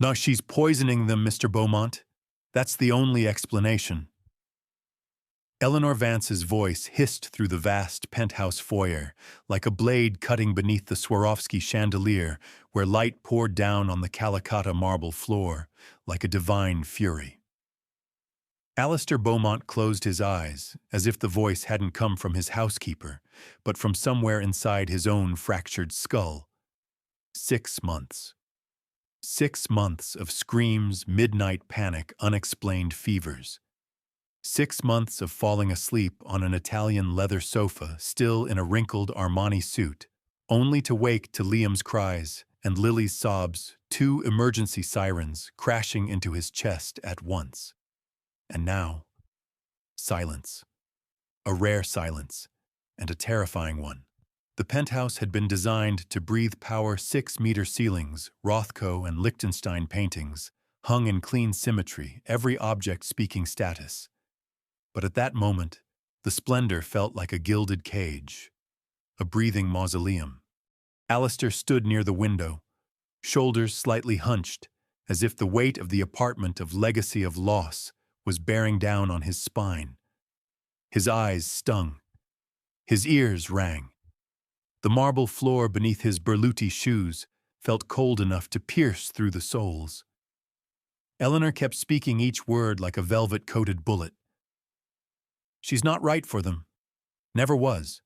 No, she's poisoning them, Mr. Beaumont. That's the only explanation. Eleanor Vance's voice hissed through the vast penthouse foyer, like a blade cutting beneath the Swarovski chandelier, where light poured down on the Calacatta marble floor, like a divine fury. Alistair Beaumont closed his eyes, as if the voice hadn't come from his housekeeper, but from somewhere inside his own fractured skull. 6 months. 6 months of screams, midnight panic, unexplained fevers. 6 months of falling asleep on an Italian leather sofa, still in a wrinkled Armani suit, only to wake to Liam's cries and Lily's sobs, 2 emergency sirens crashing into his chest at once. And now, silence. A rare silence, and a terrifying one. The penthouse had been designed to breathe power. 6-meter ceilings, Rothko and Liechtenstein paintings, hung in clean symmetry, every object speaking status. But at that moment, the splendor felt like a gilded cage, a breathing mausoleum. Alistair stood near the window, shoulders slightly hunched, as if the weight of the apartment of legacy of loss was bearing down on his spine. His eyes stung. His ears rang. The marble floor beneath his Berluti shoes felt cold enough to pierce through the soles. Eleanor kept speaking each word like a velvet-coated bullet. She's not right for them. Never was.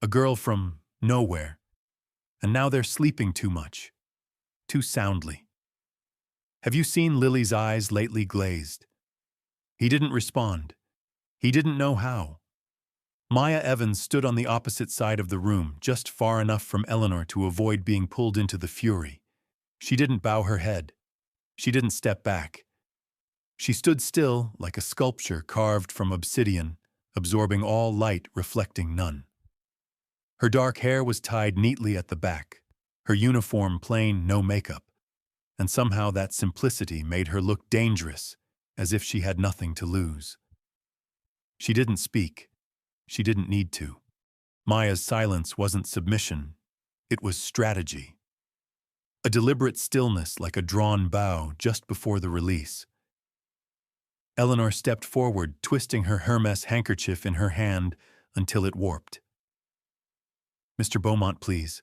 A girl from nowhere. And now they're sleeping too much. Too soundly. Have you seen Lily's eyes lately glazed? He didn't respond. He didn't know how. Maya Evans stood on the opposite side of the room, just far enough from Eleanor to avoid being pulled into the fury. She didn't bow her head. She didn't step back. She stood still, like a sculpture carved from obsidian, absorbing all light, reflecting none. Her dark hair was tied neatly at the back, her uniform plain, no makeup, and somehow that simplicity made her look dangerous, as if she had nothing to lose. She didn't speak. She didn't need to. Maya's silence wasn't submission, it was strategy. A deliberate stillness like a drawn bow just before the release. Eleanor stepped forward, twisting her Hermes handkerchief in her hand until it warped. Mr. Beaumont, please.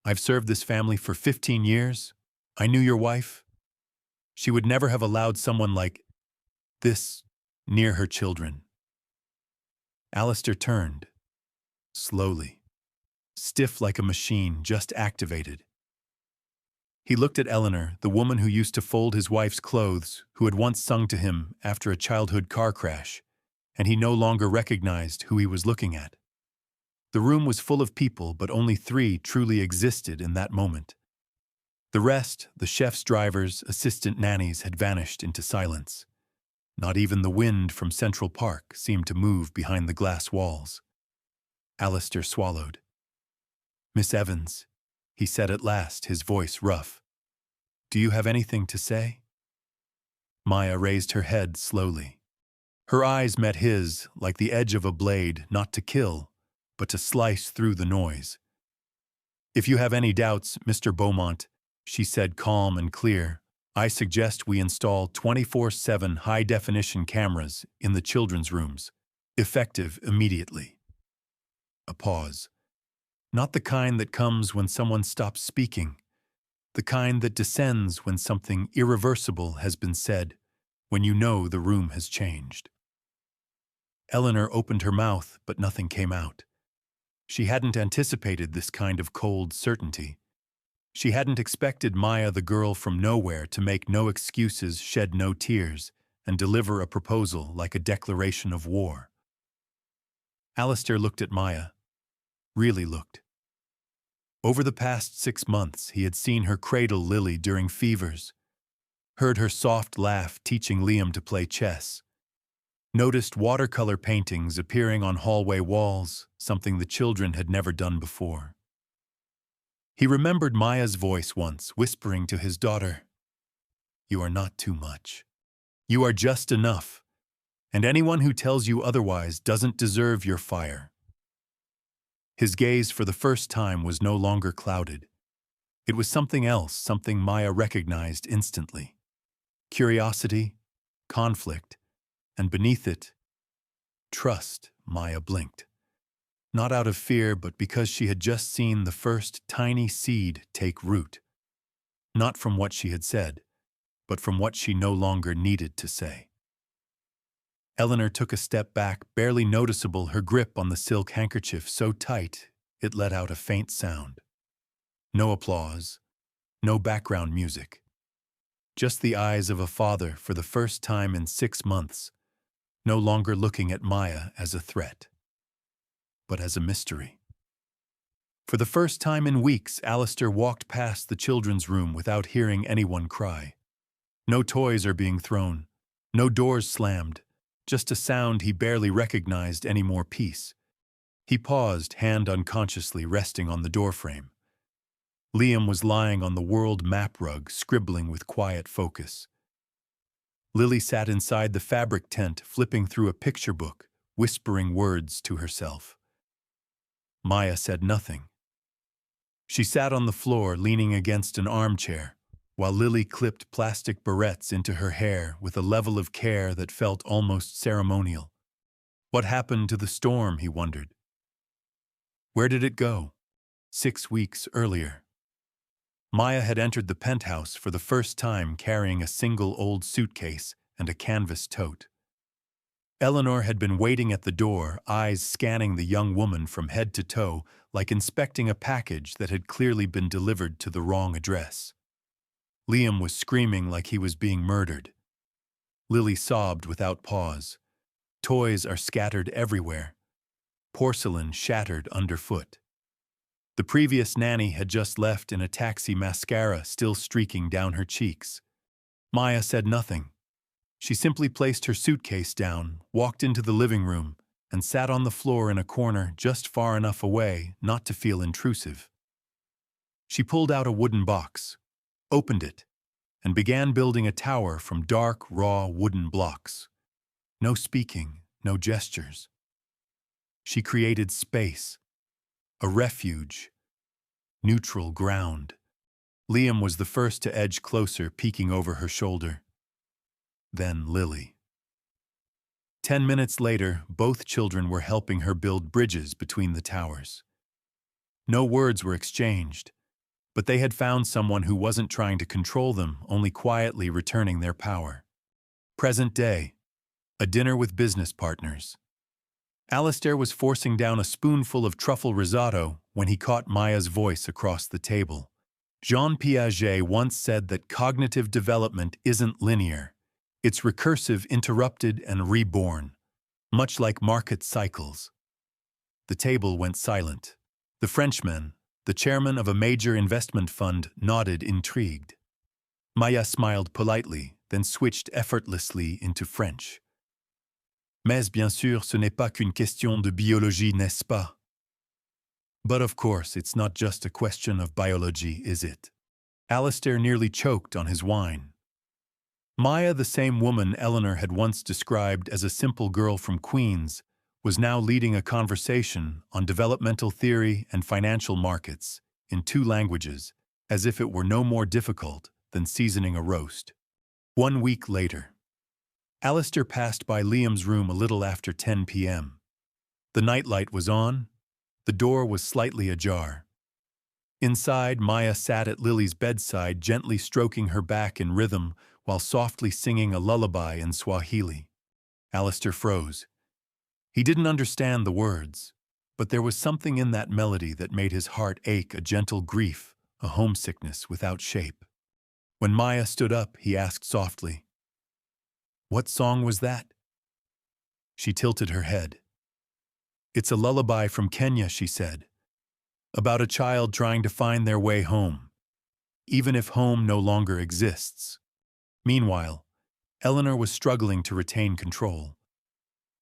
I've served this family for 15 years. I knew your wife. She would never have allowed someone like this near her children. Alistair turned, slowly, stiff like a machine just activated. He looked at Eleanor, the woman who used to fold his wife's clothes, who had once sung to him after a childhood car crash, and he no longer recognized who he was looking at. The room was full of people, but only 3 truly existed in that moment. The rest, the chef's drivers, assistant nannies, had vanished into silence. Not even the wind from Central Park seemed to move behind the glass walls. Alistair swallowed. Miss Evans, he said at last, his voice rough. Do you have anything to say? Maya raised her head slowly. Her eyes met his like the edge of a blade, not to kill, but to slice through the noise. If you have any doubts, Mr. Beaumont, she said calm and clear, I suggest we install 24/7 high-definition cameras in the children's rooms, effective immediately. A pause. Not the kind that comes when someone stops speaking, the kind that descends when something irreversible has been said, when you know the room has changed. Eleanor opened her mouth, but nothing came out. She hadn't anticipated this kind of cold certainty. She hadn't expected Maya, the girl from nowhere, to make no excuses, shed no tears, and deliver a proposal like a declaration of war. Alistair looked at Maya. Really looked. Over the past 6 months, he had seen her cradle Lily during fevers, heard her soft laugh teaching Liam to play chess, noticed watercolor paintings appearing on hallway walls, something the children had never done before. He remembered Maya's voice once, whispering to his daughter, You are not too much. You are just enough, and anyone who tells you otherwise doesn't deserve your fire. His gaze for the first time was no longer clouded. It was something else, something Maya recognized instantly. Curiosity, conflict, and beneath it, trust. Maya blinked. Not out of fear, but because she had just seen the first tiny seed take root. Not from what she had said, but from what she no longer needed to say. Eleanor took a step back, barely noticeable, her grip on the silk handkerchief so tight it let out a faint sound. No applause, no background music. Just the eyes of a father for the first time in 6 months, no longer looking at Maya as a threat, but as a mystery. For the first time in weeks, Alistair walked past the children's room without hearing anyone cry. No toys are being thrown, no doors slammed, just a sound he barely recognized anymore. Peace. He paused, hand unconsciously resting on the doorframe. Liam was lying on the world map rug, scribbling with quiet focus. Lily sat inside the fabric tent, flipping through a picture book, whispering words to herself. Maya said nothing. She sat on the floor, leaning against an armchair, while Lily clipped plastic barrettes into her hair with a level of care that felt almost ceremonial. What happened to the storm, he wondered. Where did it go? 6 weeks earlier. Maya had entered the penthouse for the first time carrying a single old suitcase and a canvas tote. Eleanor had been waiting at the door, eyes scanning the young woman from head to toe, like inspecting a package that had clearly been delivered to the wrong address. Liam was screaming like he was being murdered. Lily sobbed without pause. Toys are scattered everywhere. Porcelain shattered underfoot. The previous nanny had just left in a taxi, mascara still streaking down her cheeks. Maya said nothing. She simply placed her suitcase down, walked into the living room, and sat on the floor in a corner just far enough away not to feel intrusive. She pulled out a wooden box, opened it, and began building a tower from dark, raw wooden blocks. No speaking, no gestures. She created space, a refuge, neutral ground. Liam was the first to edge closer, peeking over her shoulder. Then Lily. 10 minutes later, both children were helping her build bridges between the towers. No words were exchanged, but they had found someone who wasn't trying to control them, only quietly returning their power. Present day, a dinner with business partners. Alistair was forcing down a spoonful of truffle risotto when he caught Maya's voice across the table. Jean Piaget once said that cognitive development isn't linear. It's recursive, interrupted, and reborn, much like market cycles. The table went silent. The Frenchman, the chairman of a major investment fund, nodded, intrigued. Maya smiled politely, then switched effortlessly into French. Mais bien sûr, ce n'est pas qu'une question de biologie, n'est-ce pas? But of course, it's not just a question of biology, is it? Alistair nearly choked on his wine. Maya, the same woman Eleanor had once described as a simple girl from Queens, was now leading a conversation on developmental theory and financial markets in 2 languages, as if it were no more difficult than seasoning a roast. 1 week later, Alistair passed by Liam's room a little after 10 p.m. The nightlight was on. The door was slightly ajar. Inside, Maya sat at Lily's bedside, gently stroking her back in rhythm while softly singing a lullaby in Swahili. Alistair froze. He didn't understand the words, but there was something in that melody that made his heart ache, a gentle grief, a homesickness without shape. When Maya stood up, he asked softly, "What song was that?" She tilted her head. "It's a lullaby from Kenya," she said, "about a child trying to find their way home, even if home no longer exists." Meanwhile, Eleanor was struggling to retain control.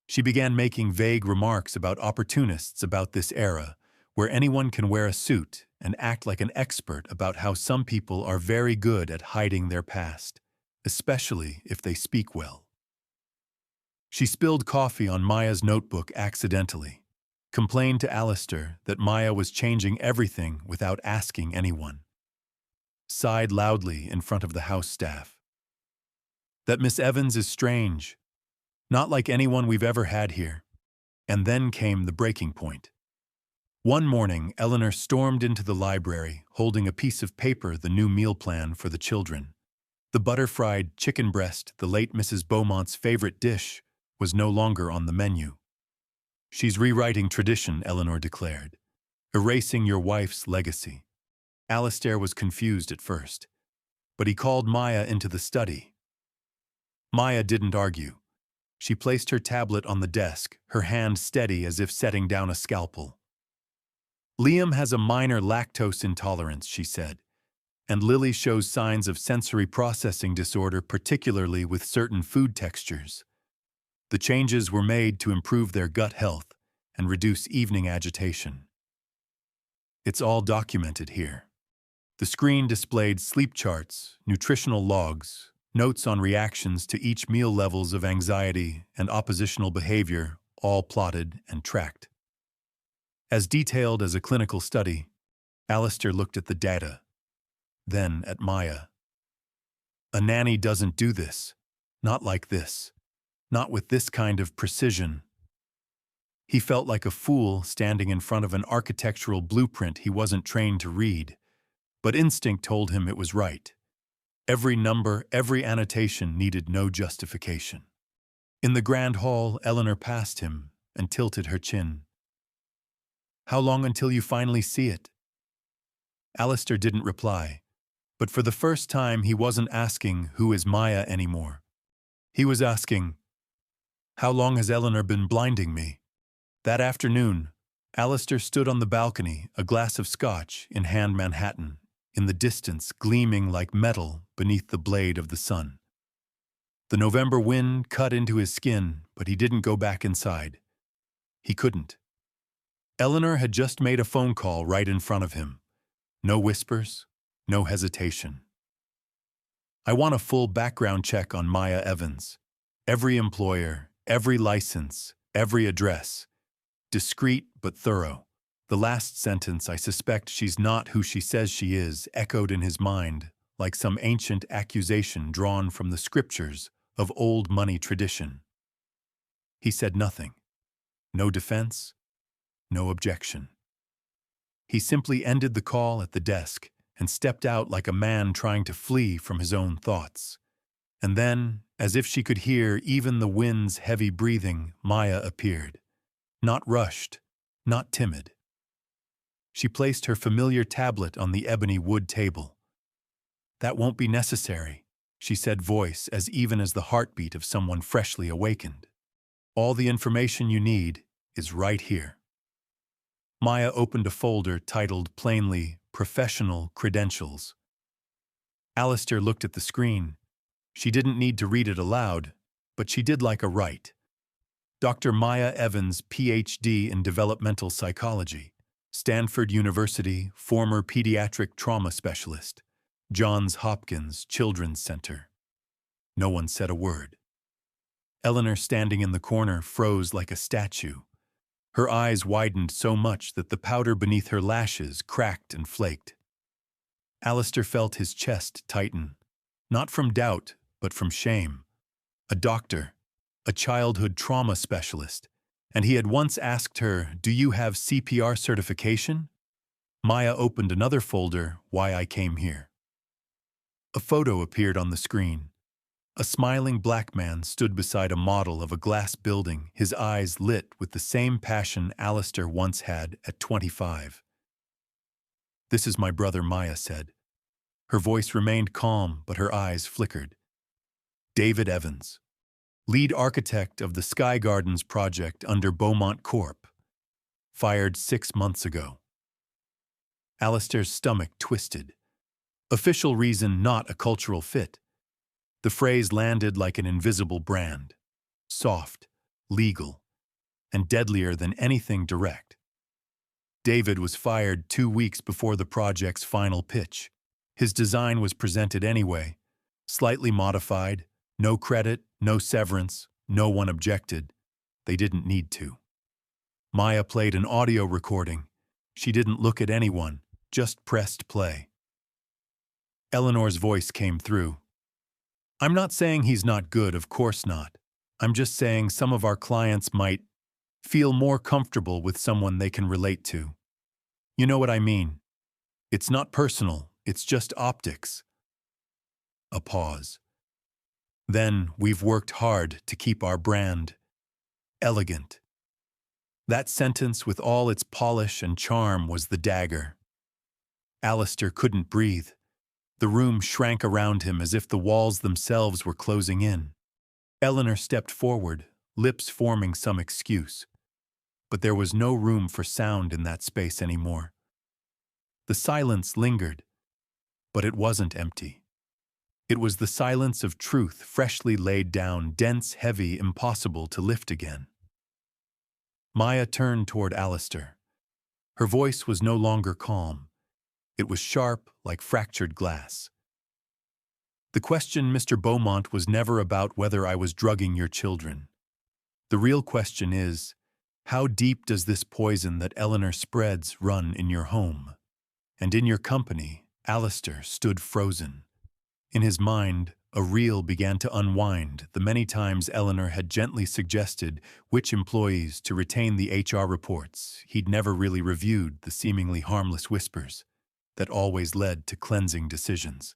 She began making vague remarks about opportunists about this era, where anyone can wear a suit and act like an expert about how some people are very good at hiding their past, especially if they speak well. She spilled coffee on Maya's notebook accidentally, complained to Alistair that Maya was changing everything without asking anyone. sighed loudly in front of the house staff. That Miss Evans is strange, not like anyone we've ever had here. And then came the breaking point. One morning, Eleanor stormed into the library, holding a piece of paper, the new meal plan for the children. The butter-fried chicken breast, the late Mrs. Beaumont's favorite dish, was no longer on the menu. She's rewriting tradition, Eleanor declared, erasing your wife's legacy. Alistair was confused at first, but he called Maya into the study. Maya didn't argue. She placed her tablet on the desk, her hand steady as if setting down a scalpel. Liam has a minor lactose intolerance, she said, and Lily shows signs of sensory processing disorder, particularly with certain food textures. The changes were made to improve their gut health and reduce evening agitation. It's all documented here. The screen displayed sleep charts, nutritional logs, notes on reactions to each meal, levels of anxiety and oppositional behavior, all plotted and tracked. As detailed as a clinical study, Alistair looked at the data, then at Maya. A nanny doesn't do this. Not like this. Not with this kind of precision. He felt like a fool standing in front of an architectural blueprint he wasn't trained to read, but instinct told him it was right. Every number, every annotation needed no justification. In the grand hall, Eleanor passed him and tilted her chin. How long until you finally see it? Alistair didn't reply, but for the first time he wasn't asking who is Maya anymore. He was asking, how long has Eleanor been blinding me? That afternoon, Alistair stood on the balcony, a glass of scotch in hand, Manhattan, in the distance gleaming like metal beneath the blade of the sun. The November wind cut into his skin, but he didn't go back inside. He couldn't. Eleanor had just made a phone call right in front of him. No whispers, no hesitation. I want a full background check on Maya Evans. Every employer, every license, every address. Discreet but thorough. The last sentence, I suspect she's not who she says she is, echoed in his mind, like some ancient accusation drawn from the scriptures of old money tradition. He said nothing. No defense, no objection. He simply ended the call at the desk and stepped out like a man trying to flee from his own thoughts. And then, as if she could hear even the wind's heavy breathing, Maya appeared. Not rushed, not timid. She placed her familiar tablet on the ebony wood table. That won't be necessary, she said, voice as even as the heartbeat of someone freshly awakened. All the information you need is right here. Maya opened a folder titled plainly, Professional Credentials. Alistair looked at the screen. She didn't need to read it aloud, but she did like a write. Dr. Maya Evans, Ph.D. in Developmental Psychology, Stanford University, former pediatric trauma specialist, Johns Hopkins Children's Center. No one said a word. Eleanor, standing in the corner, froze like a statue. Her eyes widened so much that the powder beneath her lashes cracked and flaked. Alistair felt his chest tighten, not from doubt, but from shame. A doctor, a childhood trauma specialist, and he had once asked her, "Do you have CPR certification?" Maya opened another folder, Why I Came Here. A photo appeared on the screen. A smiling black man stood beside a model of a glass building, his eyes lit with the same passion Alistair once had at 25. "This is my brother," Maya said. Her voice remained calm, but her eyes flickered. "David Evans, lead architect of the Sky Gardens project under Beaumont Corp. Fired 6 months ago." Alistair's stomach twisted. Official reason, not a cultural fit. The phrase landed like an invisible brand. Soft, legal, and deadlier than anything direct. David was fired 2 weeks before the project's final pitch. His design was presented anyway, slightly modified, no credit, no severance, no one objected. They didn't need to. Maya played an audio recording. She didn't look at anyone, just pressed play. Eleanor's voice came through. I'm not saying he's not good, of course not. I'm just saying some of our clients might feel more comfortable with someone they can relate to. You know what I mean? It's not personal, it's just optics. A pause. Then, we've worked hard to keep our brand elegant. That sentence, with all its polish and charm, was the dagger. Alistair couldn't breathe. The room shrank around him as if the walls themselves were closing in. Eleanor stepped forward, lips forming some excuse. But there was no room for sound in that space anymore. The silence lingered, but it wasn't empty. It was the silence of truth freshly laid down, dense, heavy, impossible to lift again. Maya turned toward Alistair. Her voice was no longer calm. It was sharp, like fractured glass. The question, Mr. Beaumont, was never about whether I was drugging your children. The real question is, how deep does this poison that Eleanor spreads run in your home? And in your company, Alistair stood frozen. In his mind, a reel began to unwind the many times Eleanor had gently suggested which employees to retain the HR reports. He'd never really reviewed the seemingly harmless whispers that always led to cleansing decisions.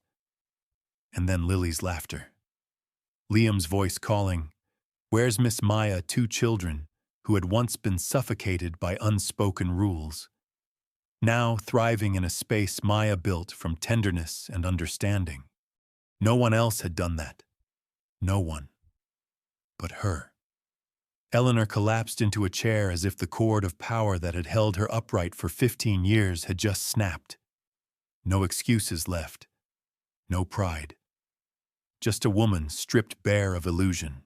And then Lily's laughter. Liam's voice calling, "Where's Miss Maya?" Two children who had once been suffocated by unspoken rules. Now thriving in a space Maya built from tenderness and understanding. No one else had done that. No one. But her. Eleanor collapsed into a chair as if the cord of power that had held her upright for 15 years had just snapped. No excuses left. No pride. Just a woman stripped bare of illusion.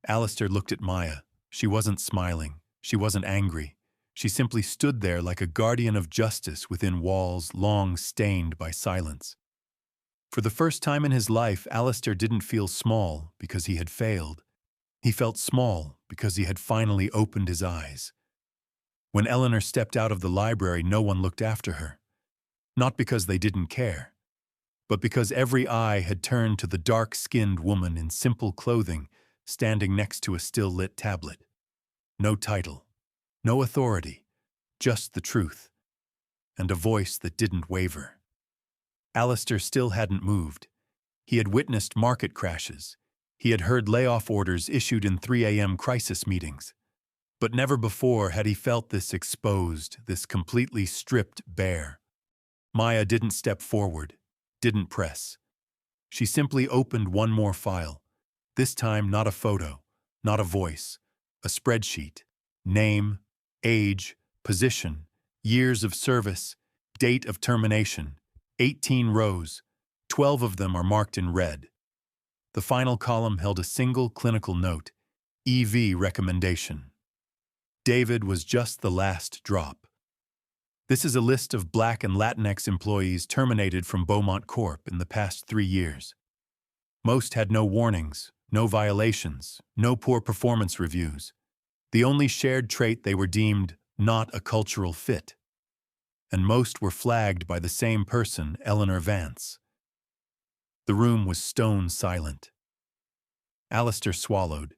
Alistair looked at Maya. She wasn't smiling. She wasn't angry. She simply stood there like a guardian of justice within walls long stained by silence. For the first time in his life, Alistair didn't feel small because he had failed. He felt small because he had finally opened his eyes. When Eleanor stepped out of the library, no one looked after her. Not because they didn't care, but because every eye had turned to the dark-skinned woman in simple clothing standing next to a still-lit tablet. No title, no authority, just the truth, and a voice that didn't waver. Alistair still hadn't moved. He had witnessed market crashes. He had heard layoff orders issued in 3 a.m. crisis meetings. But never before had he felt this exposed, this completely stripped bare. Maya didn't step forward, didn't press. She simply opened one more file. This time not a photo, not a voice, a spreadsheet. Name, age, position, years of service, date of termination. 18 rows, 12 of them are marked in red. The final column held a single clinical note, EV recommendation. David was just the last drop. This is a list of Black and Latinx employees terminated from Beaumont Corp in the past 3 years. Most had no warnings, no violations, no poor performance reviews. The only shared trait, they were deemed not a cultural fit. And most were flagged by the same person, Eleanor Vance. The room was stone silent. Alistair swallowed.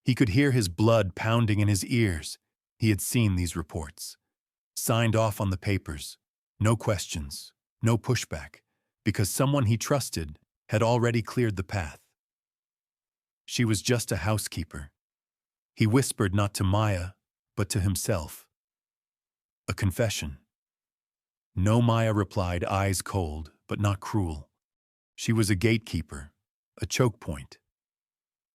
He could hear his blood pounding in his ears. He had seen these reports. Signed off on the papers. No questions, no pushback, because someone he trusted had already cleared the path. She was just a housekeeper. He whispered not to Maya, but to himself. A confession. No, Maya replied, eyes cold, but not cruel. She was a gatekeeper, a choke point.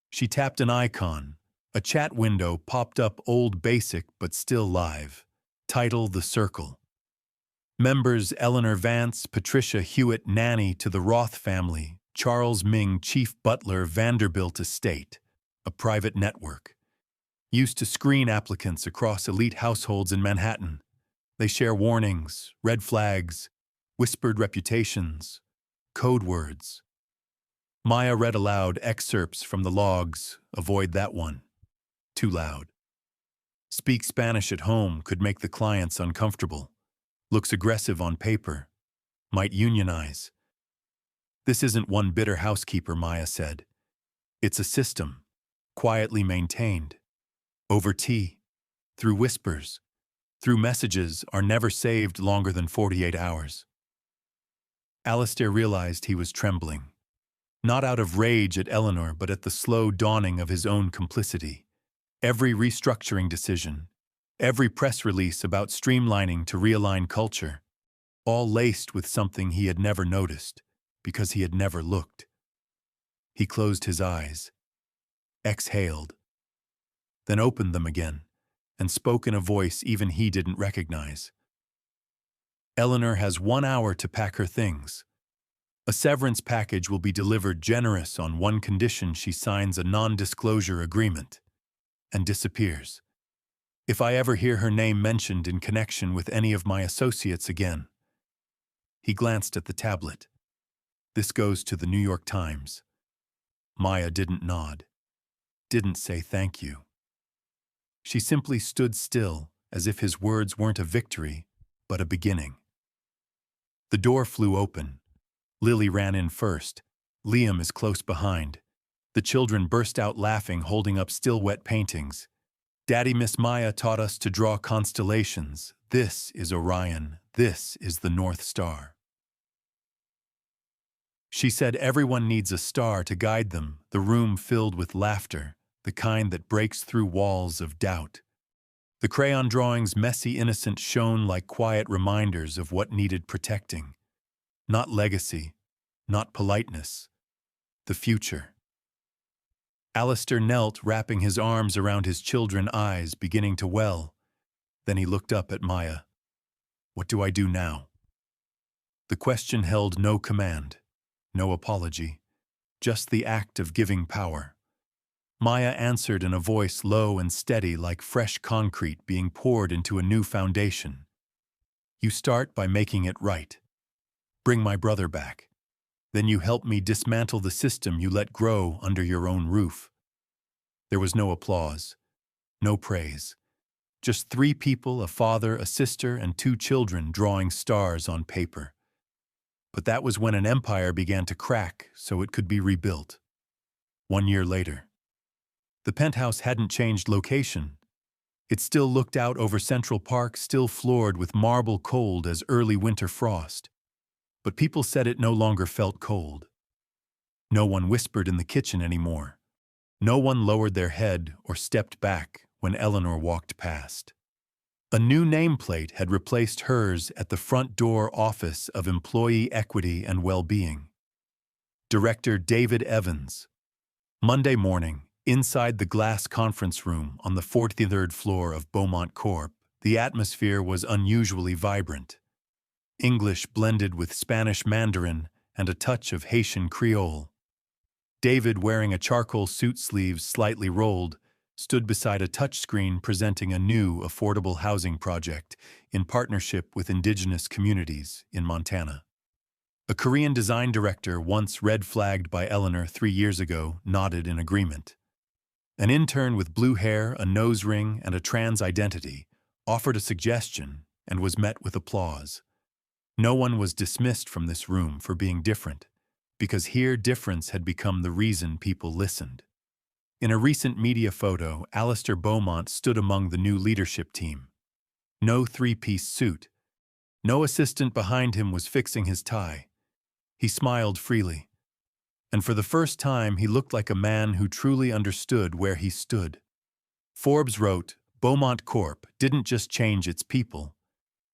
She tapped an icon. A chat window popped up, old, basic, but still live. Title, The Circle. Members, Eleanor Vance, Patricia Hewitt, Nanny to the Roth family, Charles Ming, Chief Butler, Vanderbilt Estate, a private network. Used to screen applicants across elite households in Manhattan. They share warnings, red flags, whispered reputations, code words. Maya read aloud excerpts from the logs. Avoid that one. Too loud. Speak Spanish at home could make the clients uncomfortable. Looks aggressive on paper. Might unionize. This isn't one bitter housekeeper, Maya said. It's a system, quietly maintained. Over tea, through whispers, through messages are never saved longer than 48 hours. Alistair realized he was trembling. Not out of rage at Eleanor, but at the slow dawning of his own complicity. Every restructuring decision, every press release about streamlining to realign culture, all laced with something he had never noticed, because he had never looked. He closed his eyes, exhaled, then opened them again, and spoke in a voice even he didn't recognize. Eleanor has 1 hour to pack her things. A severance package will be delivered generous on one condition: she signs a non-disclosure agreement and disappears. If I ever hear her name mentioned in connection with any of my associates again. He glanced at the tablet. This goes to the New York Times. Maya didn't nod, didn't say thank you. She simply stood still, as if his words weren't a victory, but a beginning. The door flew open. Lily ran in first. Liam is close behind. The children burst out laughing, holding up still wet paintings. Daddy, Miss Maya taught us to draw constellations. This is Orion. This is the North Star. She said everyone needs a star to guide them. The room filled with laughter, the kind that breaks through walls of doubt. The crayon drawings, messy, innocent, shone like quiet reminders of what needed protecting. Not legacy, not politeness, the future. Alistair knelt, wrapping his arms around his children's eyes, beginning to well. Then he looked up at Maya. What do I do now? The question held no command, no apology, just the act of giving power. Maya answered in a voice low and steady, like fresh concrete being poured into a new foundation. You start by making it right. Bring my brother back. Then you help me dismantle the system you let grow under your own roof. There was no applause, no praise. Just 3 people, a father, a sister, and 2 children drawing stars on paper. But that was when an empire began to crack so it could be rebuilt. 1 year later. The penthouse hadn't changed location. It still looked out over Central Park, still floored with marble cold as early winter frost. But people said it no longer felt cold. No one whispered in the kitchen anymore. No one lowered their head or stepped back when Eleanor walked past. A new nameplate had replaced hers at the front door: Office of Employee Equity and Well-Being. Director David Evans. Monday morning, inside the glass conference room on the 43rd floor of Beaumont Corp., the atmosphere was unusually vibrant. English blended with Spanish Mandarin and a touch of Haitian Creole. David, wearing a charcoal suit, sleeves slightly rolled, stood beside a touchscreen presenting a new affordable housing project in partnership with indigenous communities in Montana. A Korean design director, once red-flagged by Eleanor 3 years ago, nodded in agreement. An intern with blue hair, a nose ring, and a trans identity offered a suggestion and was met with applause. No one was dismissed from this room for being different, because here difference had become the reason people listened. In a recent media photo, Alistair Beaumont stood among the new leadership team. No 3-piece suit. No assistant behind him was fixing his tie. He smiled freely. And for the first time, he looked like a man who truly understood where he stood. Forbes wrote, Beaumont Corp didn't just change its people.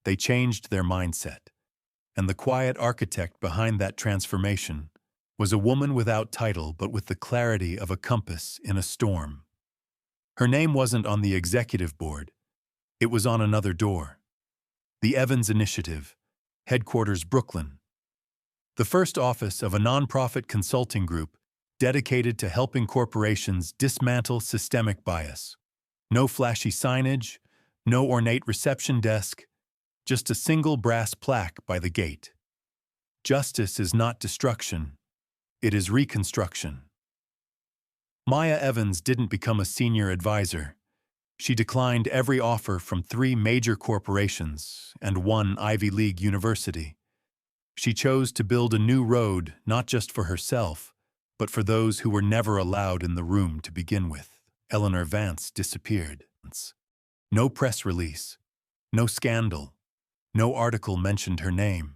They changed their mindset. And the quiet architect behind that transformation was a woman without title but with the clarity of a compass in a storm. Her name wasn't on the executive board. It was on another door. The Evans Initiative, headquarters Brooklyn. The first office of a nonprofit consulting group dedicated to helping corporations dismantle systemic bias. No flashy signage, no ornate reception desk, just a single brass plaque by the gate. Justice is not destruction, it is reconstruction. Maya Evans didn't become a senior advisor. She declined every offer from 3 major corporations and 1 Ivy League university. She chose to build a new road not just for herself, but for those who were never allowed in the room to begin with. Eleanor Vance disappeared. No press release, no scandal, no article mentioned her name.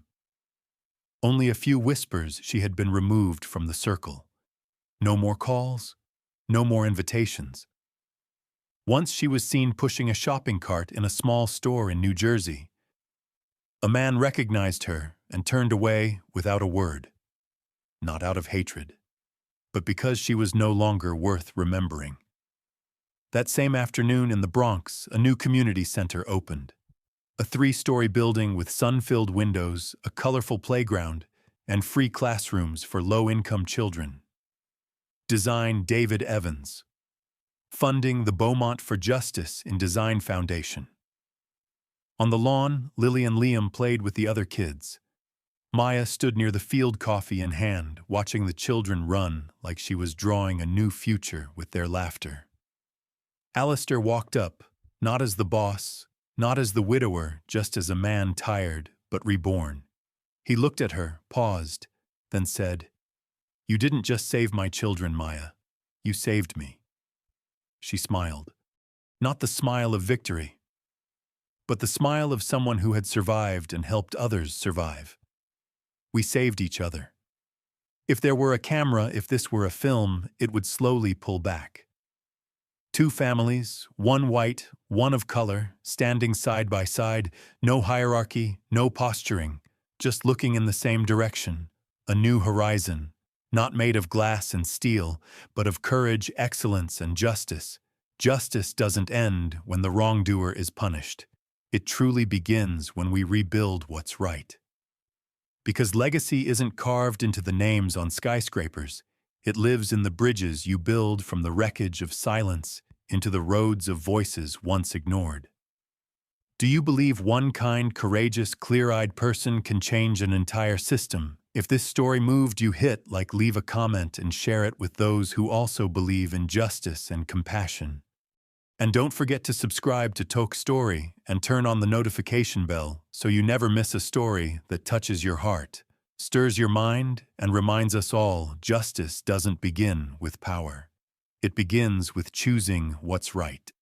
Only a few whispers she had been removed from the circle. No more calls, no more invitations. Once she was seen pushing a shopping cart in a small store in New Jersey. A man recognized her and turned away without a word. Not out of hatred, but because she was no longer worth remembering. That same afternoon in the Bronx, a new community center opened. A 3-story building with sun-filled windows, a colorful playground, and free classrooms for low-income children. Design David Evans. Funding the Beaumont for Justice in Design Foundation. On the lawn, Lily and Liam played with the other kids. Maya stood near the field, coffee in hand, watching the children run like she was drawing a new future with their laughter. Alistair walked up, not as the boss, not as the widower, just as a man tired but reborn. He looked at her, paused, then said, "You didn't just save my children, Maya. You saved me." She smiled. Not the smile of victory, but the smile of someone who had survived and helped others survive. We saved each other. If there were a camera, if this were a film, it would slowly pull back. 2 families, one white, one of color, standing side by side, no hierarchy, no posturing, just looking in the same direction, a new horizon, not made of glass and steel, but of courage, excellence, and justice. Justice doesn't end when the wrongdoer is punished. It truly begins when we rebuild what's right. Because legacy isn't carved into the names on skyscrapers, it lives in the bridges you build from the wreckage of silence into the roads of voices once ignored. Do you believe one kind, courageous, clear-eyed person can change an entire system? If this story moved you, leave a comment and share it with those who also believe in justice and compassion. And don't forget to subscribe to Toch Story and turn on the notification bell so you never miss a story that touches your heart, stirs your mind, and reminds us all justice doesn't begin with power. It begins with choosing what's right.